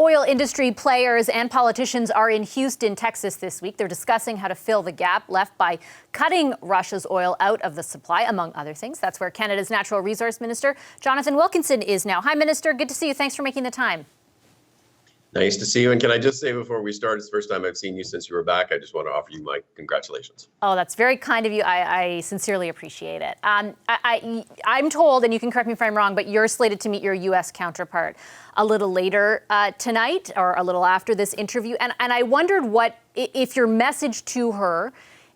Oil industry players and politicians are in Houston, Texas this week. They're discussing how to fill the gap left by cutting Russia's oil out of the supply, among other things. That's where Canada's Natural Resource Minister Jonathan Wilkinson is now. Hi, Minister. Good to see you. Thanks for making the time. Nice to see you. And can I just say before we start, it's the first time I've seen you since you were back. I just want to offer you my congratulations. Oh, that's very kind of you. I sincerely appreciate it. I'm told, and you can correct me if I'm wrong, but you're slated to meet your U.S. counterpart a little later tonight or a little after this interview. And I wondered if your message to her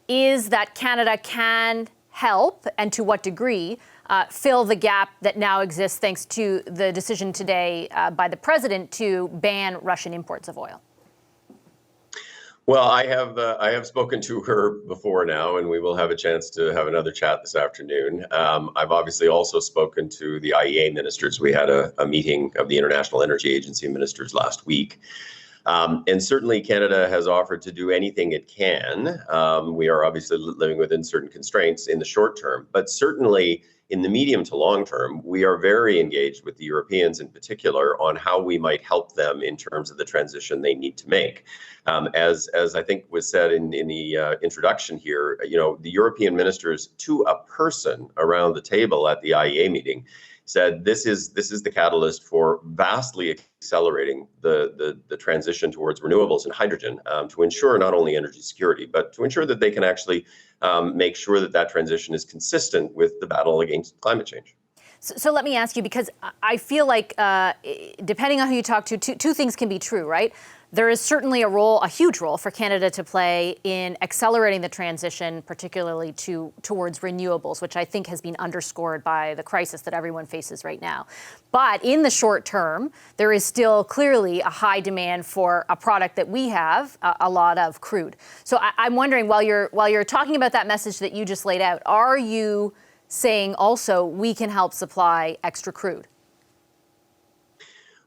is that Canada can help, and to what degree, fill the gap that now exists thanks to the decision today by the president to ban Russian imports of oil. Well, I have spoken to her before now, and we will have a chance to have another chat this afternoon. I've obviously also spoken to the IEA ministers. We had a meeting of the International Energy Agency ministers last week. And certainly Canada has offered to do anything it can. We are obviously living within certain constraints in the short term, but certainly in the medium to long term, we are very engaged with the Europeans in particular on how we might help them in terms of the transition they need to make. As I think was said in the introduction here, the European ministers to a person around the table at the IEA meeting said this is the catalyst for vastly accelerating the transition towards renewables and hydrogen to ensure not only energy security, but to ensure that they can actually make sure that transition is consistent with the battle against climate change. So let me ask you, because I feel like depending on who you talk to, two things can be true, right? There is certainly a huge role for Canada to play in accelerating the transition, particularly towards renewables, which I think has been underscored by the crisis that everyone faces right now. But in the short term, there is still clearly a high demand for a product that we have a lot of, crude. So I'm wondering, while you're talking about that message that you just laid out, are you saying also we can help supply extra crude?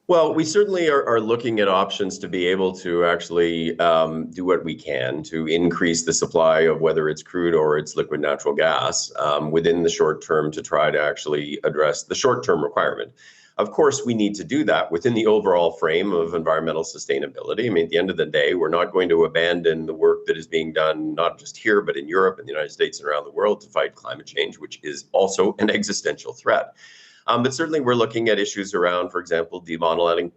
Well, we certainly are looking at options to be able to actually do what we can to increase the supply of whether it's crude or it's liquid natural gas within the short term to try to actually address the short-term requirement. Of course, we need to do that within the overall frame of environmental sustainability. I mean, at the end of the day, we're not going to abandon the work that is being done, not just here, but in Europe and the United States and around the world to fight climate change, which is also an existential threat. But certainly we're looking at issues around, for example, debottlenecking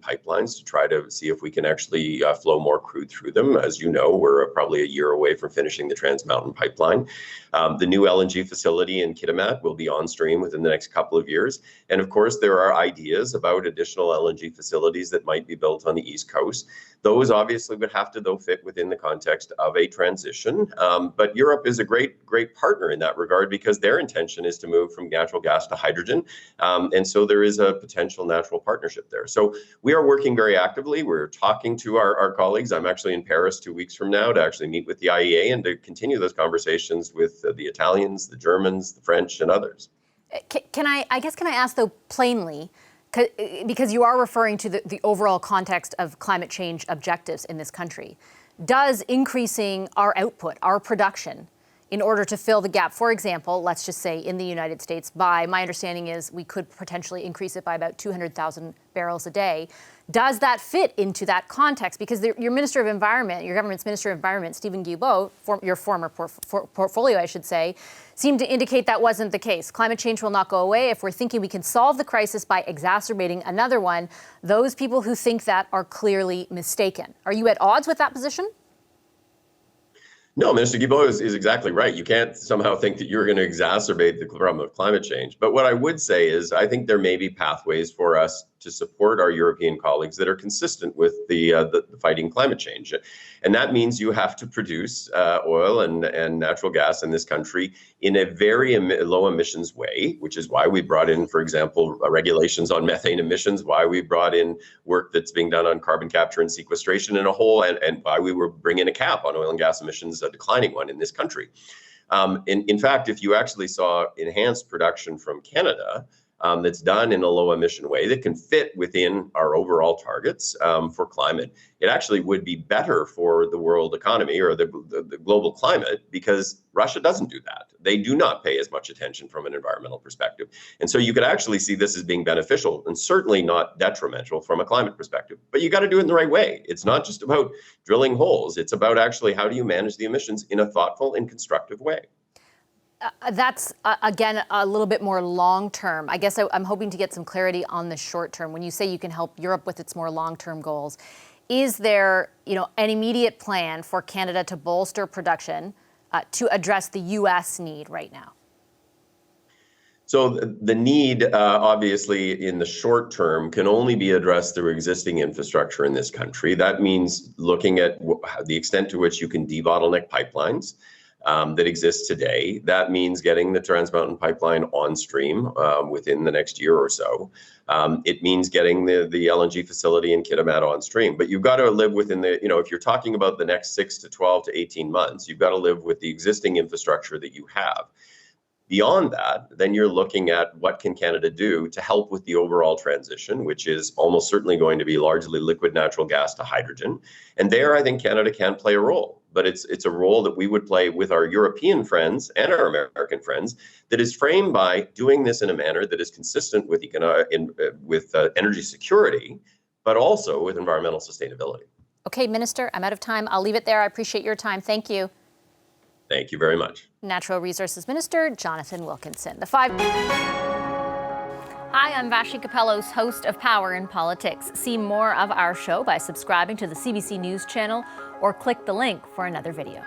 pipelines to try to see if we can actually flow more crude through them. As you know, we're probably a year away from finishing the Trans Mountain pipeline. The new LNG facility in Kitimat will be on stream within the next couple of years. And of course, there are ideas about additional LNG facilities that might be built on the East Coast. Those obviously would have to, though, fit within the context of a transition. But Europe is a great partner in that regard because their intention is to move from natural gas to hydrogen. And so there is a potential natural partnership there. So we are working very actively. We're talking to our colleagues. I'm actually in Paris 2 weeks from now to actually meet with the IEA and to continue those conversations with the Italians, the Germans, the French, and others. Can I ask, though, plainly, because you are referring to the overall context of climate change objectives in this country, does increasing our output, our production, in order to fill the gap, for example, let's just say in the United States, my understanding is we could potentially increase it by about 200,000 barrels a day. Does that fit into that context? Because your Minister of Environment, your government's Minister of Environment, Stephen Guilbeault, your former portfolio, I should say, seemed to indicate that wasn't the case. Climate change will not go away. If we're thinking we can solve the crisis by exacerbating another one, those people who think that are clearly mistaken. Are you at odds with that position? No, Minister Guilbeault is exactly right. You can't somehow think that you're going to exacerbate the problem of climate change. But what I would say is I think there may be pathways for us to support our European colleagues that are consistent with the fighting climate change. And that means you have to produce oil and natural gas in this country in a very low emissions way, which is why we brought in, for example, regulations on methane emissions, why we brought in work that's being done on carbon capture and sequestration in a whole, and why we were bringing a cap on oil and gas emissions, a declining one in this country. In fact, if you actually saw enhanced production from Canada, that's done in a low emission way that can fit within our overall targets for climate, it actually would be better for the world economy or the global climate, because Russia doesn't do that. They do not pay as much attention from an environmental perspective. And so you could actually see this as being beneficial and certainly not detrimental from a climate perspective. But you got to do it in the right way. It's not just about drilling holes. It's about actually how do you manage the emissions in a thoughtful and constructive way. That's, again, a little bit more long-term. I guess I'm hoping to get some clarity on the short term. When you say you can help Europe with its more long-term goals, is there, an immediate plan for Canada to bolster production to address the U.S. need right now? So the need, obviously, in the short term can only be addressed through existing infrastructure in this country. That means looking at the extent to which you can debottleneck pipelines that exist today. That means getting the Trans Mountain Pipeline on stream within the next year or so. It means getting the LNG facility in Kitimat on stream. But you've got to live within if you're talking about the next 6 to 12 to 18 months, you've got to live with the existing infrastructure that you have. Beyond that, then you're looking at what can Canada do to help with the overall transition, which is almost certainly going to be largely liquid natural gas to hydrogen. And there, I think Canada can play a role. But it's a role that we would play with our European friends and our American friends that is framed by doing this in a manner that is consistent with energy security, but also with environmental sustainability. Okay, Minister, I'm out of time. I'll leave it there. I appreciate your time. Thank you. Thank you very much. Natural Resources Minister Jonathan Wilkinson. Hi, I'm Vashi Capellos, host of Power in Politics. See more of our show by subscribing to the CBC News channel or click the link for another video.